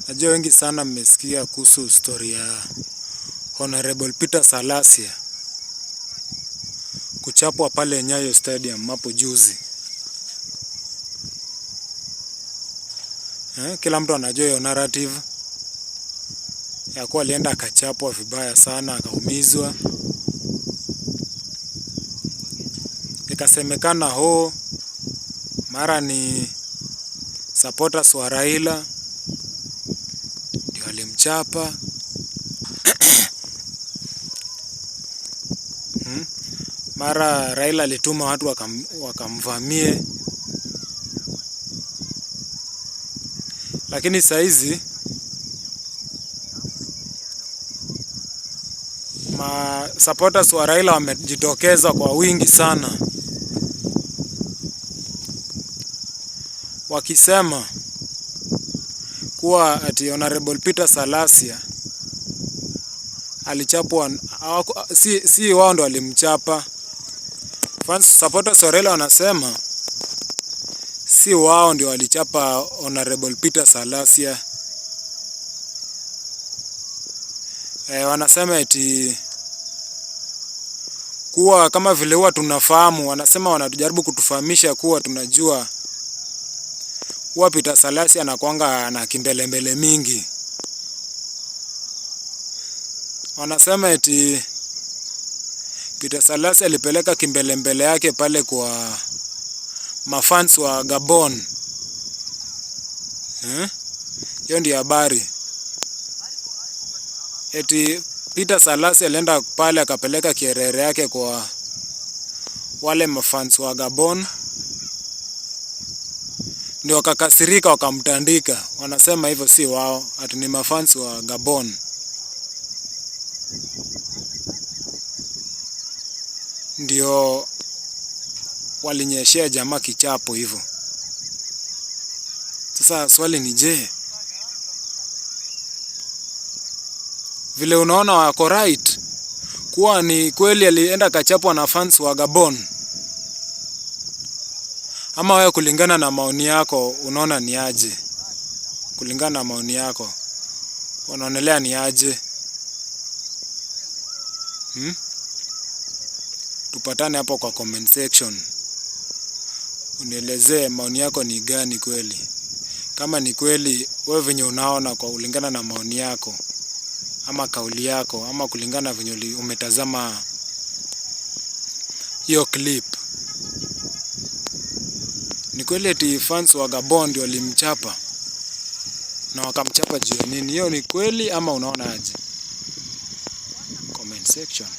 Najua wengi sana mmesikia kuhusu story ya Honorable Peter Salasya kuchapwa pale Nyayo Stadium hapo juzi. Kila mtu anajua hiyo narrative ya kuwa alienda akachapwa vibaya sana, akaumizwa. Ikasemekana mara ni supporters wa Raila ndio walimchapa. Mara Raila alituma watu wakamvamie. Lakini saizi supporters wa Raila wamejitokeza kwa wingi sana, wakisema kuwa ati Honorable Peter Salasya alichapwa. Si wao ndo walimchapa. Supporters wa Raila wanasema si wao ndio walichapa Honorable Peter Salasya. Wanasema eti kuwa kama vile huwa tunafahamu, wanasema wanajaribu kutufahamisha kuwa tunajua huwa Peter Salasya anakuanga na kimbelembele mingi. Wanasema eti Peter Salasya alipeleka kimbelembele yake pale kwa mafans wa Gabon. Hiyo ndio habari. Eti Peter Salasya alienda pale akapeleka kierere yake kwa wale mafans wa Gabon, ndio wakakasirika wakamtandika. Wanasema hivyo si wao, ati ni mafans wa Gabon ndio walinyeshea jamaa kichapo hivyo. Sasa swali ni je, vile unaona wako right kuwa ni kweli alienda kachapwa na fans wa Gabon? Ama wewe kulingana na maoni yako unaona ni aje? Kulingana na maoni yako unaonelea ni aje? Tupatane hapo kwa comment section. Unielezee maoni yako ni gani kweli. Kama ni kweli wewe venye unaona kwa kulingana na maoni yako ama kauli yako ama kulingana venye umetazama hiyo clip, ni kweli eti fans wa Gabon ndio walimchapa na wakamchapa juu ya nini? Hiyo ni kweli ama unaona aje? Comment section.